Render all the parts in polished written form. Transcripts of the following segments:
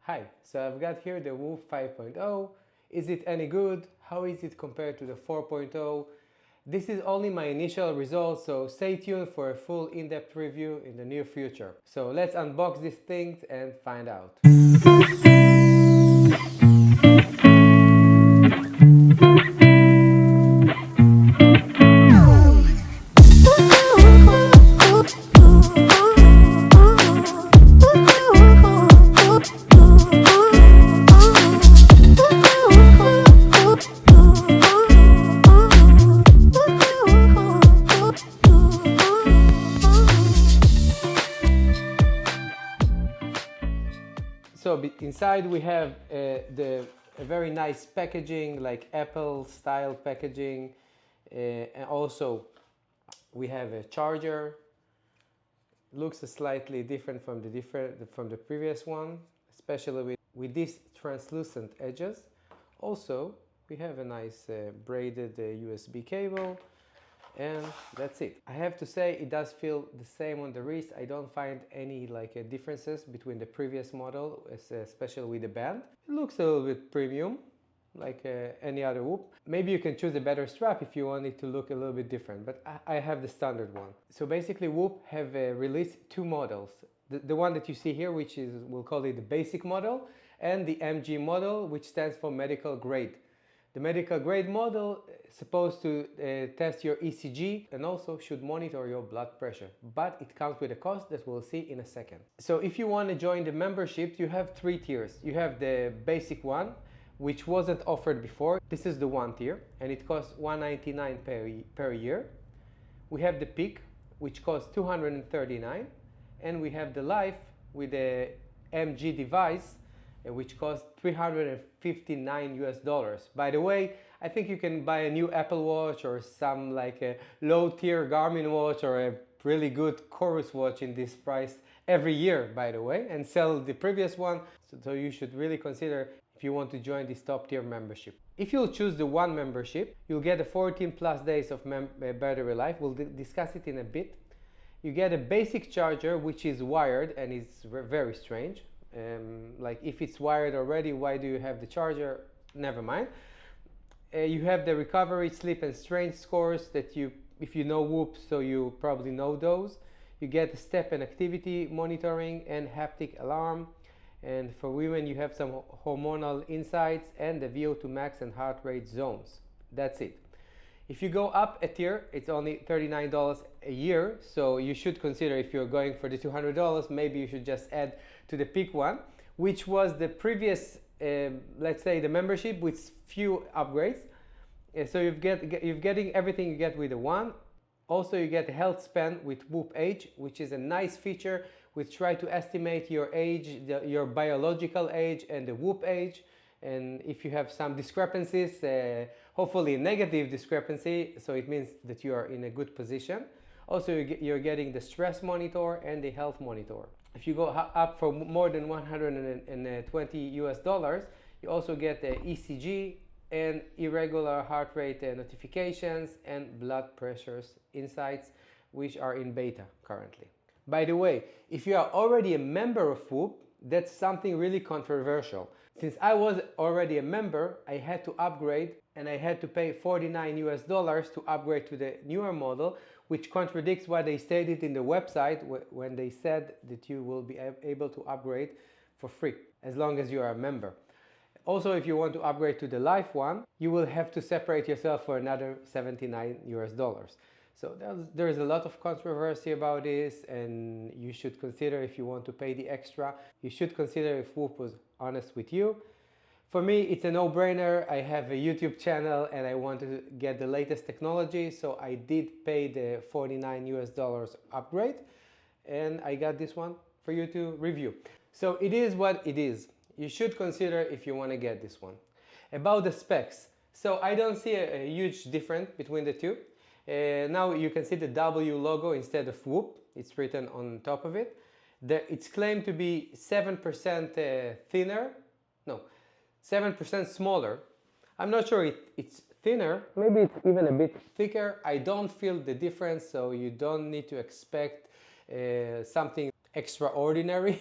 Hi, so I've got here the Whoop 5.0. Is it any good? How is it compared to the 4.0? This is only my initial results, so stay tuned for a full in-depth review in the near future. So let's unbox these things and find out. So inside we have a very nice packaging, like Apple style packaging, and also we have a charger. Looks slightly different from the previous one, especially with these translucent edges. Also, we have a nice braided USB cable. And that's it. I have to say it does feel the same on the wrist. I don't find any differences between the previous model, especially with the band. It looks a little bit premium, like any other Whoop. Maybe you can choose a better strap if you want it to look a little bit different, but I have the standard one. So basically Whoop have released two models. The one that you see here, which is, we'll call it the basic model, and the MG model, which stands for medical grade. The medical grade model is supposed to test your ECG and also should monitor your blood pressure, but it comes with a cost that we'll see in a second. So if you want to join the membership, you have three tiers. You have the basic one, which wasn't offered before. This is the one tier and it costs $199 per year. We have the peak, which costs $239, and we have the life with the MG device, which costs $359 US. By the way, I think you can buy a new Apple Watch or some like a low tier Garmin watch or a really good Chorus watch in this price every year, by the way, and sell the previous one. So you should really consider if you want to join this top tier membership. If you'll choose the one membership, you'll get a 14 plus days of battery life. We'll discuss it in a bit. You get a basic charger, which is wired and is very strange. Like if it's wired already, why do you have the charger? Never mind. You have the recovery, sleep and strength scores that if you know Whoop, so you probably know those. You get step and activity monitoring and haptic alarm. And for women, you have some hormonal insights and the VO2 max and heart rate zones. That's it. If you go up a tier, it's only $39 a year, so you should consider, if you're going for the $200, maybe you should just add to the peak one, which was the previous, let's say, the membership with few upgrades. So you're getting everything you get with the one. Also, you get a health span with Whoop Age, which is a nice feature which try to estimate your age, your biological age and the Whoop age. And if you have some discrepancies, hopefully a negative discrepancy, so it means that you are in a good position. Also, you're getting the stress monitor and the health monitor. If you go up for more than $120 US, you also get the ECG and irregular heart rate notifications and blood pressures insights, which are in beta currently. By the way, if you are already a member of Whoop, that's something really controversial. Since I was already a member, I had to upgrade and I had to pay $49 US to upgrade to the newer model, which contradicts what they stated in the website when they said that you will be able to upgrade for free as long as you are a member. Also, if you want to upgrade to the Life one, you will have to separate yourself for another $79 US. So there is a lot of controversy about this, and you should consider, if you want to pay the extra, you should consider if Whoop was honest with you. For me, it's a no-brainer. I have a YouTube channel and I want to get the latest technology, so I did pay the $49 US upgrade, and I got this one for you to review. So it is what it is. You should consider if you want to get this one. About the specs, so I don't see a huge difference between the two. Now you can see the W logo instead of Whoop. It's written on top of it. It's claimed to be 7% thinner. No, 7% smaller. I'm not sure it's thinner. Maybe it's even a bit thicker. I don't feel the difference, so you don't need to expect something extraordinary.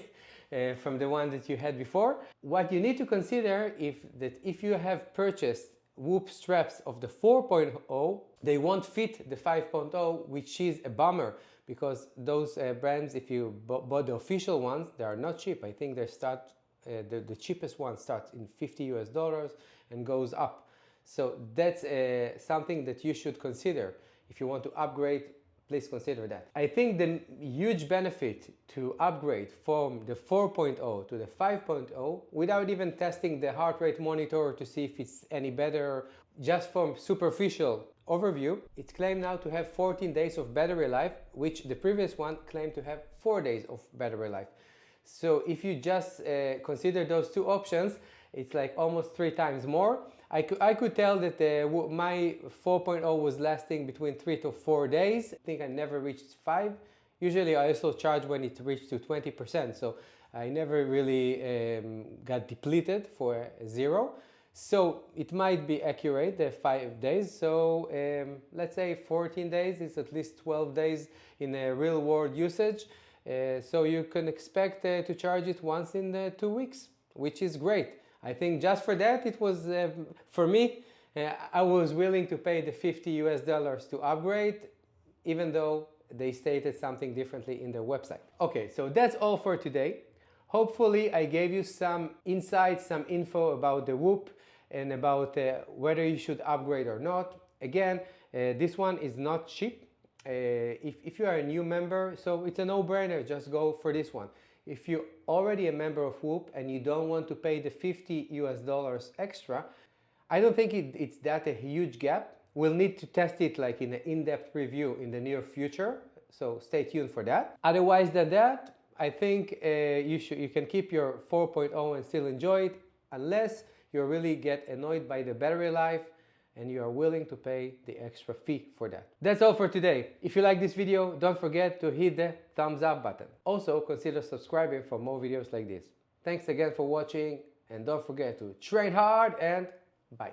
from the one that you had before. What you need to consider if you have purchased Whoop straps of the 4.0, they won't fit the 5.0, which is a bummer because those brands, if you bought the official ones, they are not cheap. I think they start, the cheapest one starts in $50 and goes up. So that's something that you should consider. If you want to upgrade, please consider that. I think the huge benefit to upgrade from the 4.0 to the 5.0 without even testing the heart rate monitor to see if it's any better, just from superficial overview, it's claimed now to have 14 days of battery life, which the previous one claimed to have 4 days of battery life. So if you just consider those two options, it's like almost 3 times more. I could tell that my 4.0 was lasting between 3 to 4 days. I think I never reached 5. Usually I also charge when it reached to 20%, so I never really got depleted for 0. So it might be accurate, the 5 days. So let's say 14 days is at least 12 days in a real world usage. So you can expect to charge it once in 2 weeks, which is great. I think just for that, it was, for me, I was willing to pay the $50 to upgrade, even though they stated something differently in their website. Okay, so that's all for today. Hopefully I gave you some insights, some info about the Whoop and about whether you should upgrade or not. Again, this one is not cheap. If you are a new member, so it's a no-brainer, just go for this one. If you're already a member of Whoop and you don't want to pay the $50 extra, I don't think it's that a huge gap. We'll need to test it like in an in-depth review in the near future, so stay tuned for that. Otherwise than that, I think you can keep your 4.0 and still enjoy it, unless you really get annoyed by the battery life and you are willing to pay the extra fee for that. That's all for today. If you like this video, don't forget to hit the thumbs up button. Also, consider subscribing for more videos like this. Thanks again for watching, and don't forget to train hard, and bye.